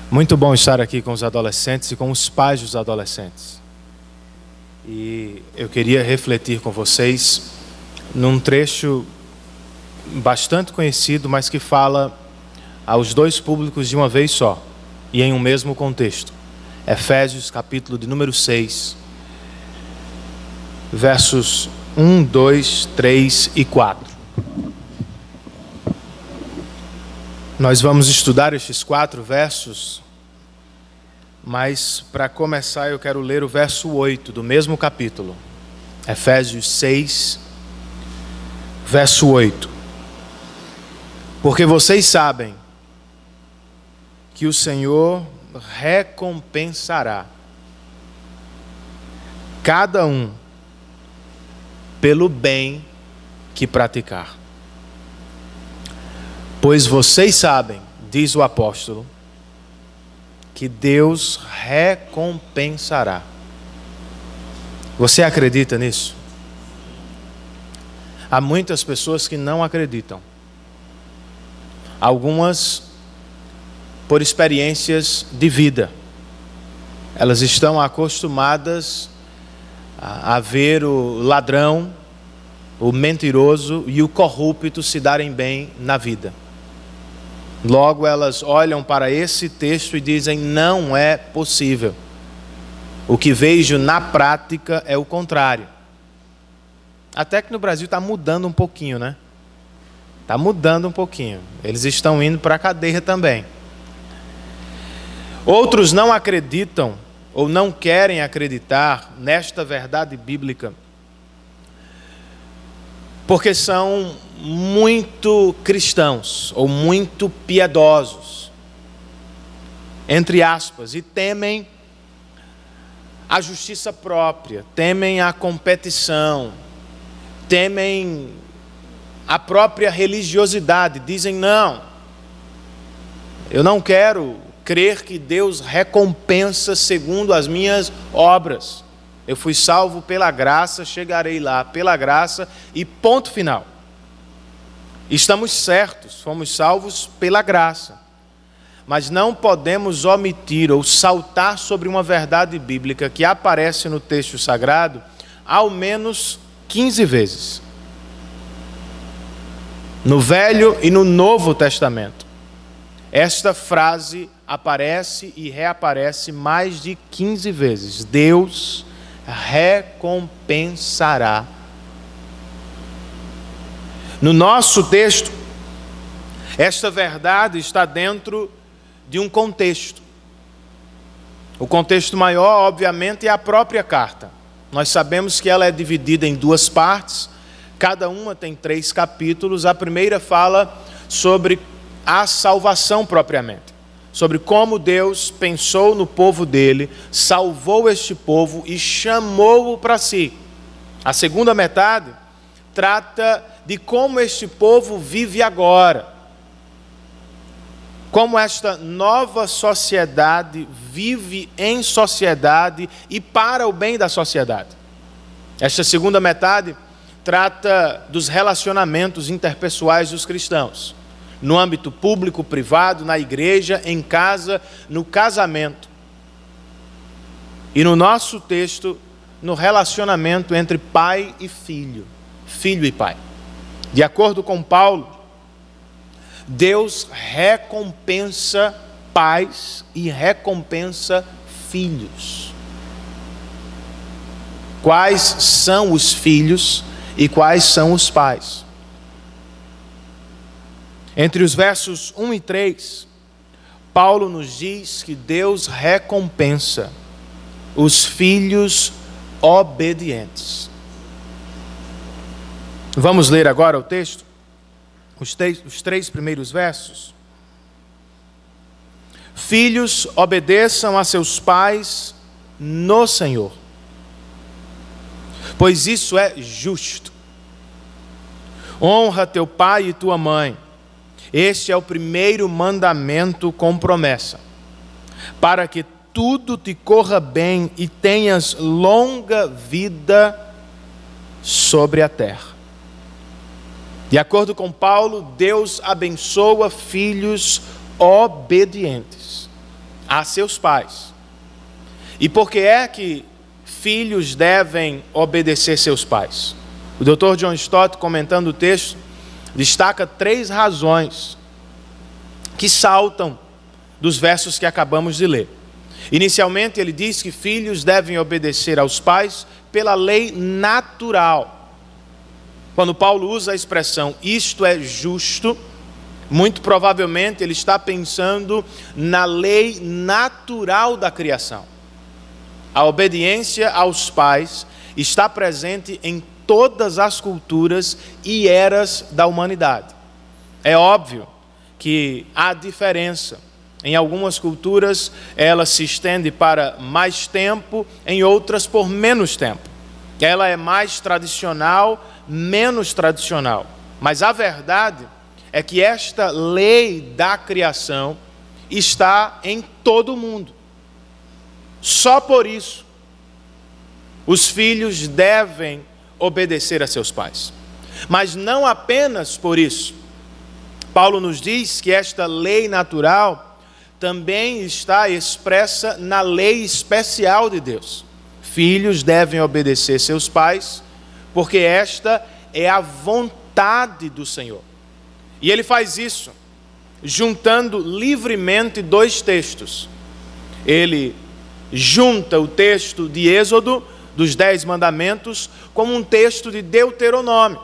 Muito bom estar aqui com os adolescentes e com os pais dos adolescentes. E eu queria refletir com vocês num trecho bastante conhecido, mas que fala aos dois públicos de uma vez só e em um mesmo contexto. Efésios, capítulo de número 6, versos 1, 2, 3 e 4. Nós vamos estudar estes 4 versos, mas para começar eu quero ler o verso 8 do mesmo capítulo. Efésios 6, verso 8. Porque vocês sabem que o Senhor recompensará cada um pelo bem que praticar. Pois vocês sabem, diz o apóstolo, que Deus recompensará. Você acredita nisso? Há muitas pessoas que não acreditam. Algumas por experiências de vida. Elas estão acostumadas a ver o ladrão, o mentiroso e o corrupto se darem bem na vida. Logo elas olham para esse texto e dizem: não é possível. O que vejo na prática é o contrário. Até que no Brasil está mudando um pouquinho, né? Está mudando um pouquinho. Eles estão indo para a cadeia também. Outros não acreditam ou não querem acreditar nesta verdade bíblica porque são muito cristãos ou muito piedosos, entre aspas, e temem a justiça própria, temem a competição, temem a própria religiosidade. Dizem: não, eu não quero crer que Deus recompensa segundo as minhas obras. Eu fui salvo pela graça, chegarei lá pela graça e ponto final. Estamos certos, fomos salvos pela graça. Mas não podemos omitir ou saltar sobre uma verdade bíblica que aparece no texto sagrado ao menos 15 vezes. No Velho e no Novo Testamento. Esta frase aparece e reaparece mais de 15 vezes. Deus recompensará. No nosso texto, esta verdade está dentro de um contexto. O contexto maior, obviamente, é a própria carta. Nós sabemos que ela é dividida em 2 partes, cada uma tem 3 capítulos. A primeira fala sobre a salvação propriamente, sobre como Deus pensou no povo dele, salvou este povo e chamou-o para si. A segunda metade trata de como este povo vive agora, como esta nova sociedade vive em sociedade e para o bem da sociedade. Esta segunda metade trata dos relacionamentos interpessoais dos cristãos, no âmbito público, privado, na igreja, em casa, no casamento. E no nosso texto, no relacionamento entre pai e filho, filho e pai. De acordo com Paulo, Deus recompensa pais e recompensa filhos. Quais são os filhos e quais são os pais? Entre os versos 1 e 3, Paulo nos diz que Deus recompensa os filhos obedientes. Vamos ler agora o texto? Os 3 primeiros versos. Filhos, obedeçam a seus pais no Senhor, pois isso é justo. Honra teu pai e tua mãe. Este é o primeiro mandamento com promessa, para que tudo te corra bem e tenhas longa vida sobre a terra. De acordo com Paulo, Deus abençoa filhos obedientes. a seus pais. E por que é que filhos devem obedecer seus pais? O Dr. John Stott, comentando o texto, destaca 3 razões que saltam dos versos que acabamos de ler. Inicialmente, ele diz que filhos devem obedecer aos pais pela lei natural. Quando Paulo usa a expressão "isto é justo", muito provavelmente ele está pensando na lei natural da criação. A obediência aos pais está presente em todas as culturas e eras da humanidade. É óbvio que há diferença. Em algumas culturas ela se estende para mais tempo, em outras por menos tempo. Ela é mais tradicional, menos tradicional. Mas a verdade é que esta lei da criação está em todo o mundo. Só por isso, os filhos devem obedecer a seus pais. Mas não apenas por isso. Paulo nos diz que esta lei natural também está expressa na lei especial de Deus. Filhos devem obedecer seus pais, porque esta é a vontade do Senhor. E ele faz isso juntando livremente 2 textos. Ele junta o texto de Êxodo, dos 10 mandamentos, como um texto de Deuteronômio.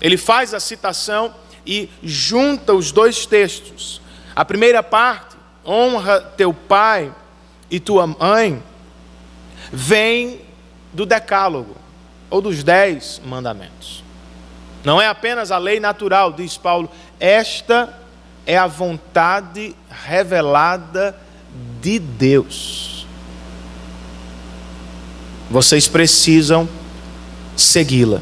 Ele faz a citação e junta os 2 textos. A primeira parte, honra teu pai e tua mãe, vem do Decálogo, ou dos 10 mandamentos. Não é apenas a lei natural, diz Paulo, esta é a vontade revelada de Deus. Vocês precisam segui-la.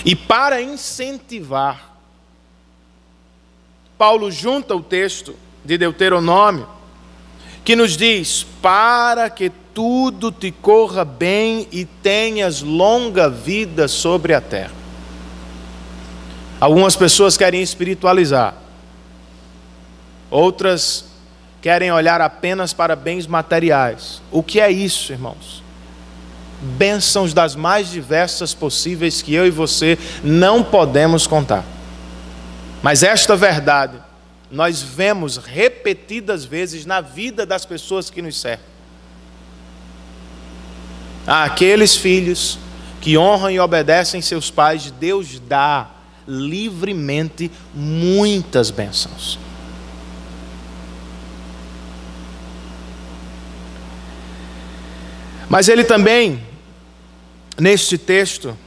E para incentivar, Paulo junta o texto de Deuteronômio, que nos diz: para que tudo te corra bem e tenhas longa vida sobre a terra. Algumas pessoas querem espiritualizar, outras querem olhar apenas para bens materiais. O que é isso, irmãos? Bênçãos das mais diversas possíveis que eu e você não podemos contar. Mas esta verdade nós vemos repetidas vezes na vida das pessoas que nos cercam. Aqueles filhos que honram e obedecem seus pais, Deus dá livremente muitas bênçãos. Mas ele também, neste texto,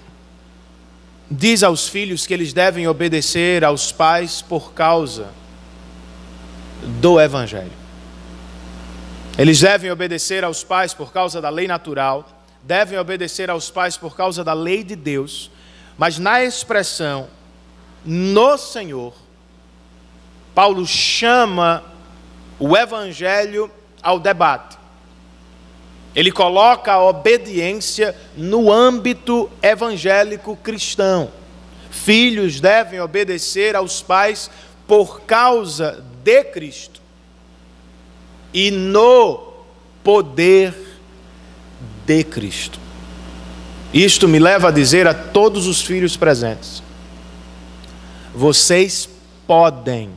diz aos filhos que eles devem obedecer aos pais por causa do Evangelho. Eles devem obedecer aos pais por causa da lei natural, devem obedecer aos pais por causa da lei de Deus, mas na expressão no Senhor, Paulo chama o Evangelho ao debate. Ele coloca a obediência no âmbito evangélico cristão. Filhos devem obedecer aos pais por causa de Cristo e no poder de Cristo. Isto me leva a dizer a todos os filhos presentes: vocês podem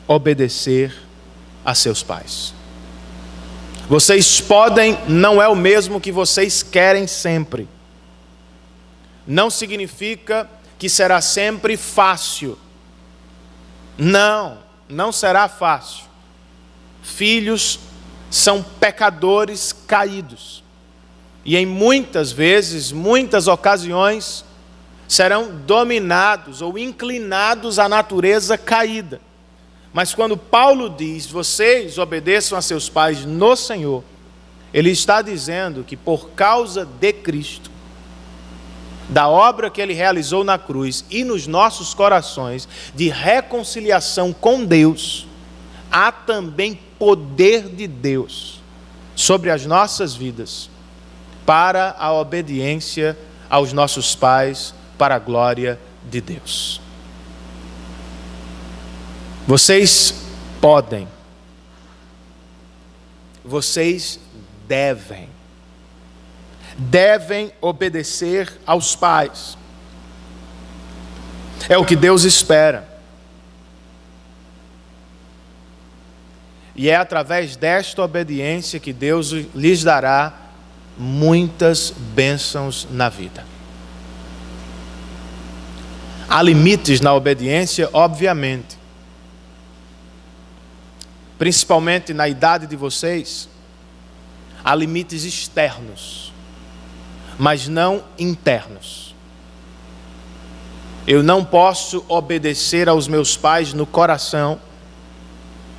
obedecer a seus pais. Vocês podem não é o mesmo que vocês querem sempre. Não significa que será sempre fácil. Não, não será fácil. Filhos são pecadores caídos. E em muitas vezes, muitas ocasiões, serão dominados ou inclinados à natureza caída. Mas quando Paulo diz, vocês obedeçam a seus pais no Senhor, ele está dizendo que por causa de Cristo, da obra que ele realizou na cruz e nos nossos corações, de reconciliação com Deus, há também poder de Deus sobre as nossas vidas, para a obediência aos nossos pais, para a glória de Deus. Vocês podem vocês devem obedecer aos pais. É o que Deus espera. E é através desta obediência que Deus lhes dará muitas bênçãos na vida. Há limites na obediência, obviamente. Principalmente na idade de vocês, há limites externos, mas não internos. Eu não posso obedecer aos meus pais no coração,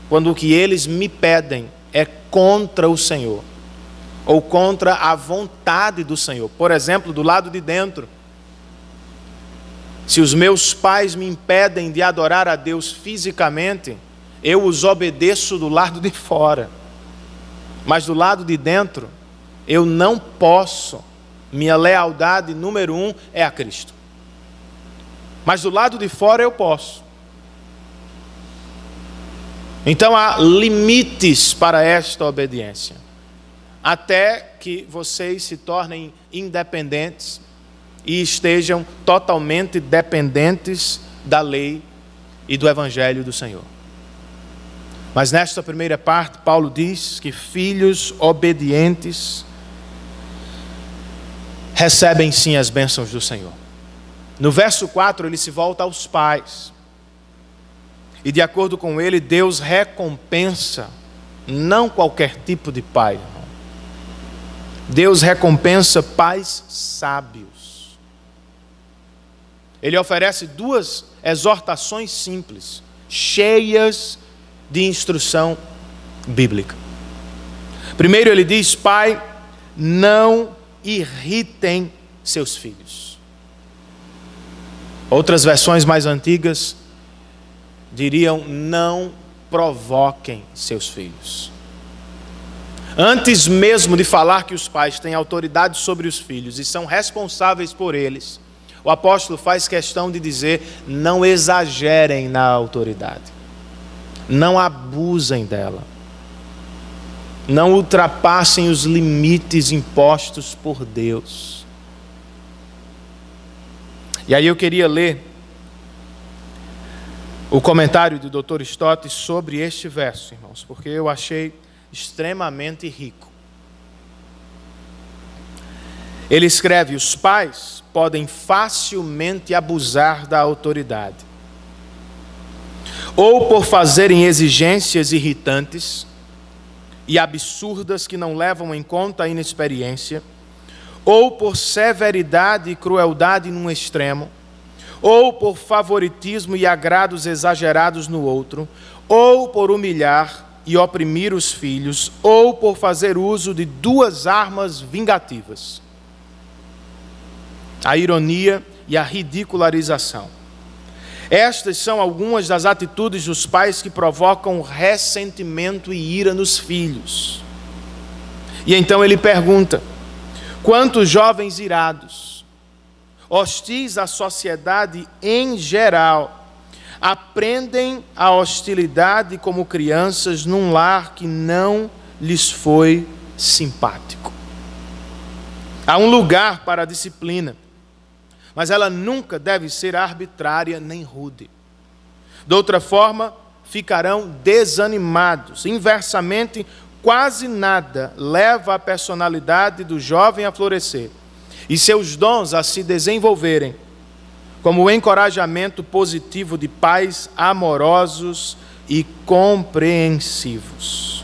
quando o que eles me pedem é contra o Senhor, ou contra a vontade do Senhor. Por exemplo, do lado de dentro, se os meus pais me impedem de adorar a Deus fisicamente, eu os obedeço do lado de fora. Mas do lado de dentro, eu não posso. Minha lealdade número 1 é a Cristo. Mas do lado de fora eu posso. Então há limites para esta obediência, até que vocês se tornem independentes e estejam totalmente dependentes da lei e do Evangelho do Senhor. Mas nesta primeira parte, Paulo diz que filhos obedientes recebem sim as bênçãos do Senhor. No verso 4 ele se volta aos pais. E de acordo com ele, Deus recompensa não qualquer tipo de pai. Não. Deus recompensa pais sábios. Ele oferece duas exortações simples, cheias de instrução bíblica. Primeiro ele diz: pai, não irritem seus filhos. Outras versões mais antigas diriam: não provoquem seus filhos. Antes mesmo de falar que os pais têm autoridade sobre os filhos e são responsáveis por eles, o apóstolo faz questão de dizer: não exagerem na autoridade, não abusem dela, não ultrapassem os limites impostos por Deus. E aí eu queria ler o comentário do Dr. Stott sobre este verso, irmãos, porque eu achei extremamente rico. Ele escreve: os pais podem facilmente abusar da autoridade, ou por fazerem exigências irritantes e absurdas que não levam em conta a inexperiência, ou por severidade e crueldade num extremo, ou por favoritismo e agrados exagerados no outro, ou por humilhar e oprimir os filhos, ou por fazer uso de duas armas vingativas: a ironia e a ridicularização. Estas são algumas das atitudes dos pais que provocam ressentimento e ira nos filhos. E então ele pergunta: quantos jovens irados, hostis à sociedade em geral, aprendem a hostilidade como crianças num lar que não lhes foi simpático. Há um lugar para a disciplina, mas ela nunca deve ser arbitrária nem rude. De outra forma, ficarão desanimados. Inversamente, quase nada leva a personalidade do jovem a florescer e seus dons a se desenvolverem, como o encorajamento positivo de pais amorosos e compreensivos.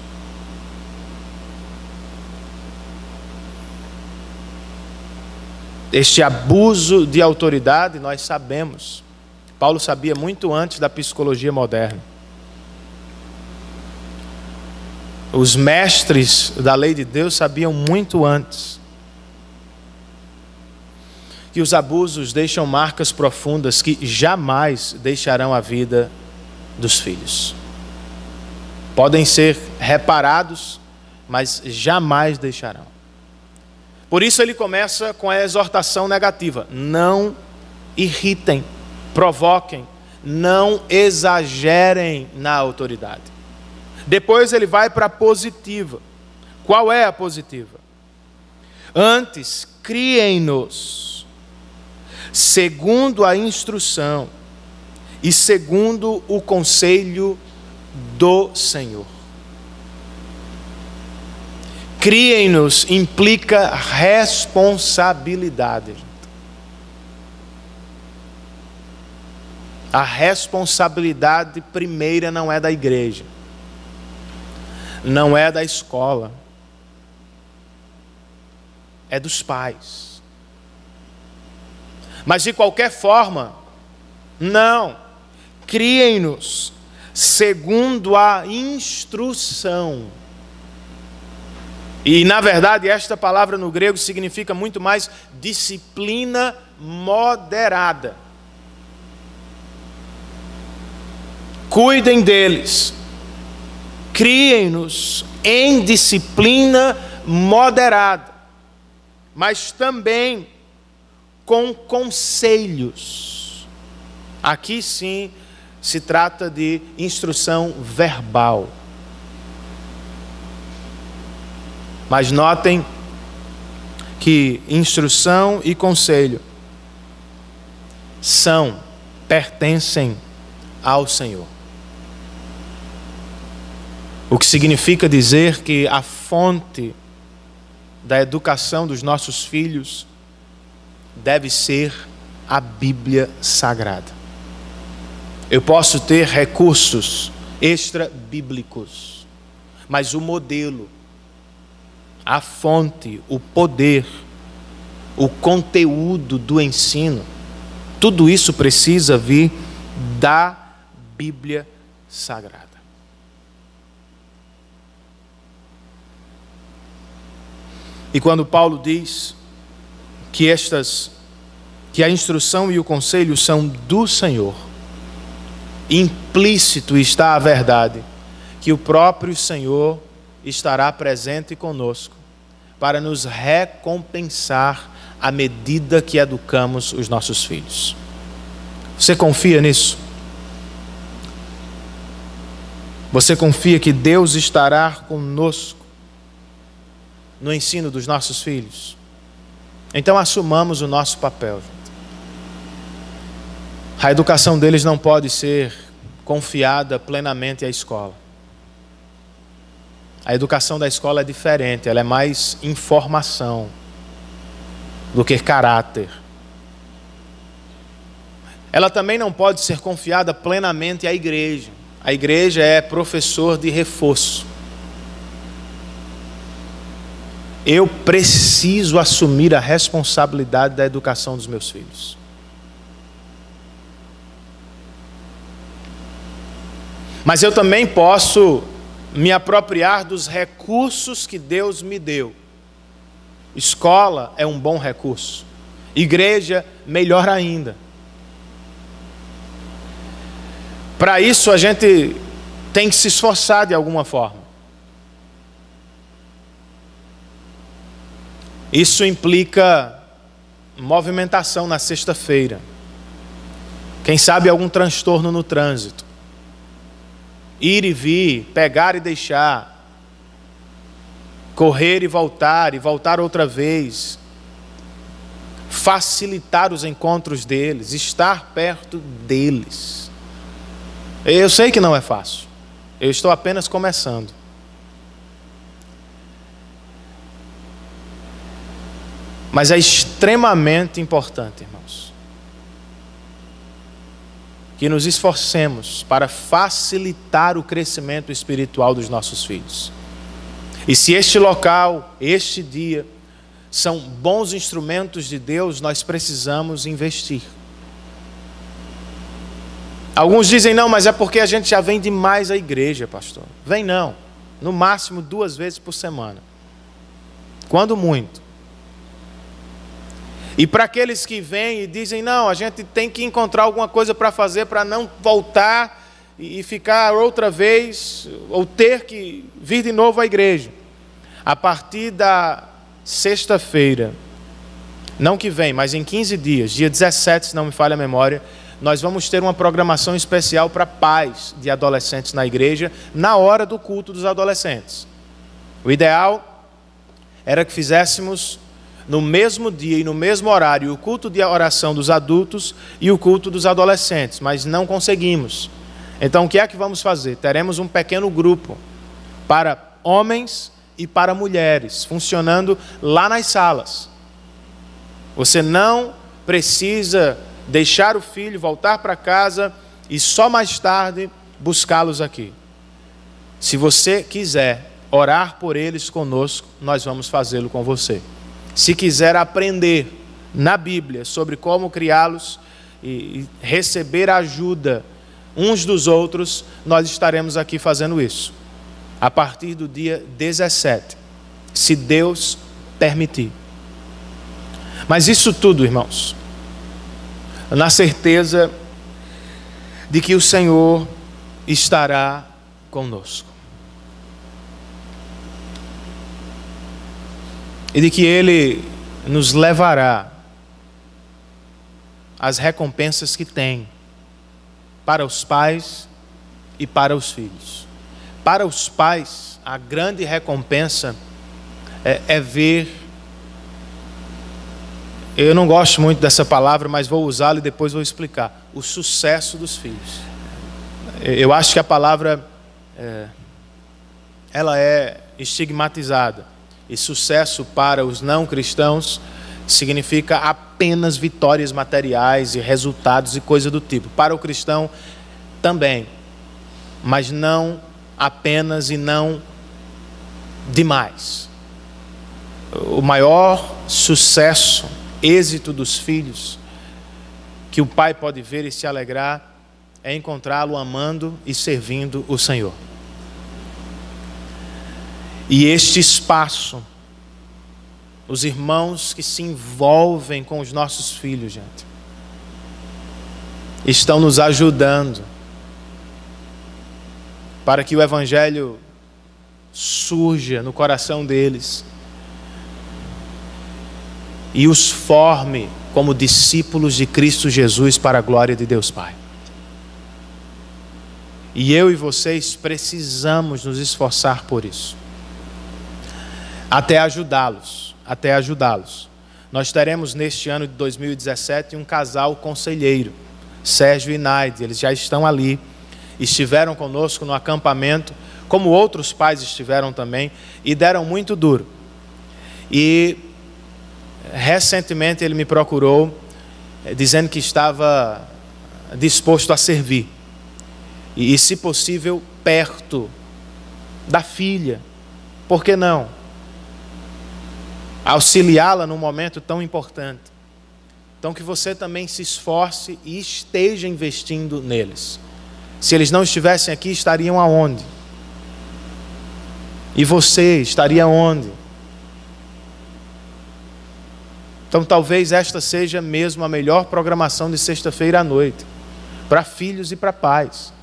Este abuso de autoridade, nós sabemos, Paulo sabia muito antes da psicologia moderna. Os mestres da lei de Deus sabiam muito antes que os abusos deixam marcas profundas que jamais deixarão a vida dos filhos. Podem ser reparados, mas jamais deixarão. Por isso ele começa com a exortação negativa: não irritem, provoquem, não exagerem na autoridade. Depois ele vai para a positiva: Qual é a positiva? Antes, criem-nos, segundo a instrução e segundo o conselho do Senhor. Criem-nos implica responsabilidade. A responsabilidade primeira não é da igreja, não é da escola, é dos pais. Mas de qualquer forma, não, criem-nos segundo a instrução. E na verdade esta palavra no grego significa muito mais disciplina moderada. Cuidem deles, criem-nos em disciplina moderada, mas também com conselhos. Aqui sim se trata de instrução verbal. Mas notem que instrução e conselho pertencem ao Senhor. O que significa dizer que a fonte da educação dos nossos filhos deve ser a Bíblia Sagrada. Eu posso ter recursos extra-bíblicos, mas o modelo, a fonte, o poder, o conteúdo do ensino, tudo isso precisa vir da Bíblia Sagrada. E quando Paulo diz que a instrução e o conselho são do Senhor, implícito está a verdade que o próprio Senhor estará presente conosco para nos recompensar à medida que educamos os nossos filhos. Você confia nisso? Você confia que Deus estará conosco no ensino dos nossos filhos? Então assumamos o nosso papel. A educação deles não pode ser confiada plenamente à escola. A educação da escola é diferente, ela é mais informação do que caráter. Ela também não pode ser confiada plenamente à igreja. A igreja é professor de reforço. Eu preciso assumir a responsabilidade da educação dos meus filhos. Mas eu também posso me apropriar dos recursos que Deus me deu. Escola é um bom recurso. Igreja, melhor ainda. Para isso a gente tem que se esforçar de alguma forma. Isso implica movimentação na sexta-feira. Quem sabe algum transtorno no trânsito. Ir e vir, pegar e deixar. Correr e voltar outra vez. Facilitar os encontros deles, estar perto deles. Eu sei que não é fácil. Eu estou apenas começando. Mas é extremamente importante, irmãos, que nos esforcemos para facilitar o crescimento espiritual dos nossos filhos. E se este local, este dia, são bons instrumentos de Deus, nós precisamos investir. Alguns dizem, não, mas é porque a gente já vem demais à igreja, pastor. Vem não, no máximo 2 vezes por semana. Quando muito. E para aqueles que vêm e dizem, não, a gente tem que encontrar alguma coisa para fazer para não voltar e ficar outra vez, ou ter que vir de novo à igreja. A partir da sexta-feira, não que vem, mas em 15 dias, dia 17, se não me falha a memória, nós vamos ter uma programação especial para pais de adolescentes na igreja, na hora do culto dos adolescentes. O ideal era que fizéssemos no mesmo dia e no mesmo horário o culto de oração dos adultos e o culto dos adolescentes, mas não conseguimos. Então o que é que vamos fazer? Teremos um pequeno grupo para homens e para mulheres, funcionando lá nas salas. Você não precisa deixar o filho, voltar para casa e só mais tarde buscá-los aqui. Se você quiser orar por eles conosco, nós vamos fazê-lo com você. Se quiser aprender na Bíblia sobre como criá-los e receber ajuda uns dos outros, nós estaremos aqui fazendo isso, a partir do dia 17, se Deus permitir. Mas isso tudo, irmãos, na certeza de que o Senhor estará conosco. E de que Ele nos levará às recompensas que tem para os pais e para os filhos. Para os pais, a grande recompensa é ver... Eu não gosto muito dessa palavra, mas vou usá-la e depois vou explicar. O sucesso dos filhos. Eu acho que a palavra ela é estigmatizada. E sucesso para os não cristãos significa apenas vitórias materiais e resultados e coisa do tipo. Para o cristão também, mas não apenas e não demais. O maior sucesso, êxito dos filhos que o pai pode ver e se alegrar é encontrá-lo amando e servindo o Senhor. E este espaço, os irmãos que se envolvem com os nossos filhos, gente, estão nos ajudando para que o Evangelho surja no coração deles e os forme como discípulos de Cristo Jesus para a glória de Deus Pai. E eu e vocês precisamos nos esforçar por isso. Até ajudá-los. Nós teremos neste ano de 2017 um casal conselheiro, Sérgio e Naide. Eles já estão ali, estiveram conosco no acampamento, como outros pais estiveram também, e deram muito duro. E recentemente ele me procurou, dizendo que estava disposto a servir. E se possível, perto da filha. Por que não? Auxiliá-la num momento tão importante. Então que você também se esforce e esteja investindo neles. Se eles não estivessem aqui, estariam aonde? E você estaria onde? Então talvez esta seja mesmo a melhor programação de sexta-feira à noite, para filhos e para pais,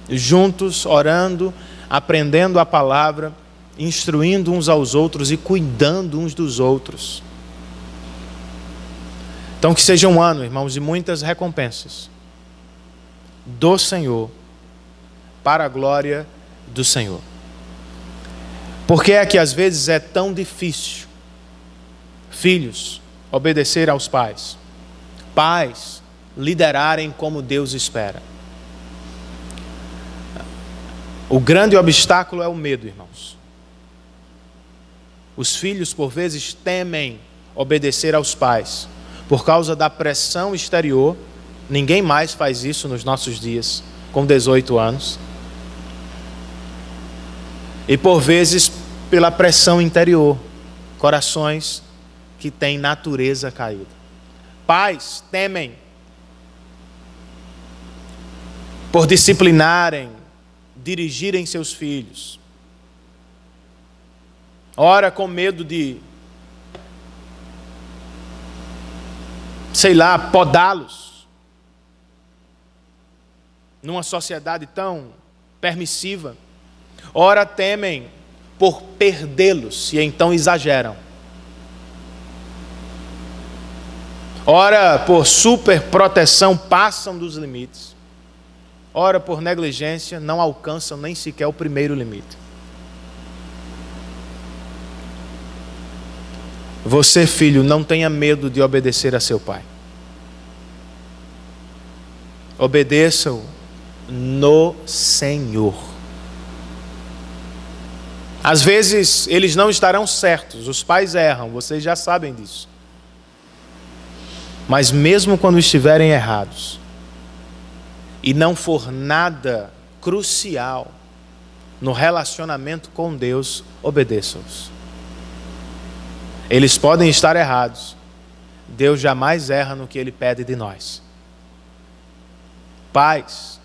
juntos, orando, aprendendo a palavra, instruindo uns aos outros e cuidando uns dos outros. Então que seja um ano, irmãos, de muitas recompensas do Senhor, para a glória do Senhor. Por que é que às vezes é tão difícil, filhos, obedecer aos pais, pais, liderarem como Deus espera? O grande obstáculo é o medo, irmãos. Os filhos, por vezes, temem obedecer aos pais por causa da pressão exterior. Ninguém mais faz isso nos nossos dias, com 18 anos. E, por vezes, pela pressão interior, corações que têm natureza caída. Pais temem por disciplinarem, dirigirem seus filhos. Ora com medo de, podá-los numa sociedade tão permissiva. Ora temem por perdê-los e então exageram. Ora por superproteção passam dos limites. Ora por negligência não alcançam nem sequer o primeiro limite. Você, filho, não tenha medo de obedecer a seu pai. Obedeça-o no Senhor. Às vezes eles não estarão certos, os pais erram, vocês já sabem disso. Mas mesmo quando estiverem errados, e não for nada crucial no relacionamento com Deus, obedeça-os. Eles podem estar errados, Deus jamais erra no que Ele pede de nós. Pais,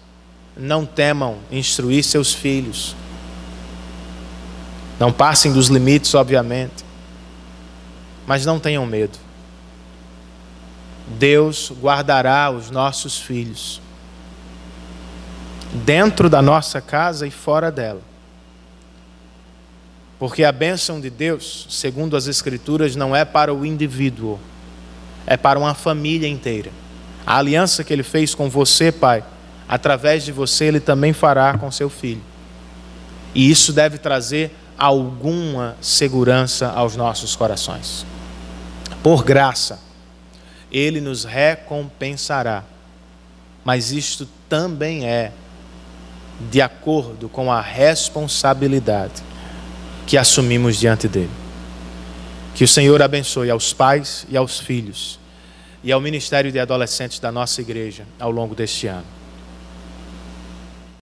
não temam instruir seus filhos. Não passem dos limites, obviamente, mas não tenham medo. Deus guardará os nossos filhos, dentro da nossa casa e fora dela. Porque a bênção de Deus, segundo as Escrituras, não é para o indivíduo, é para uma família inteira. A aliança que Ele fez com você, pai, através de você, Ele também fará com seu filho. E isso deve trazer alguma segurança aos nossos corações. Por graça, Ele nos recompensará. Mas isto também é de acordo com a responsabilidade que assumimos diante dEle. Que o Senhor abençoe aos pais e aos filhos e ao ministério de adolescentes da nossa igreja ao longo deste ano.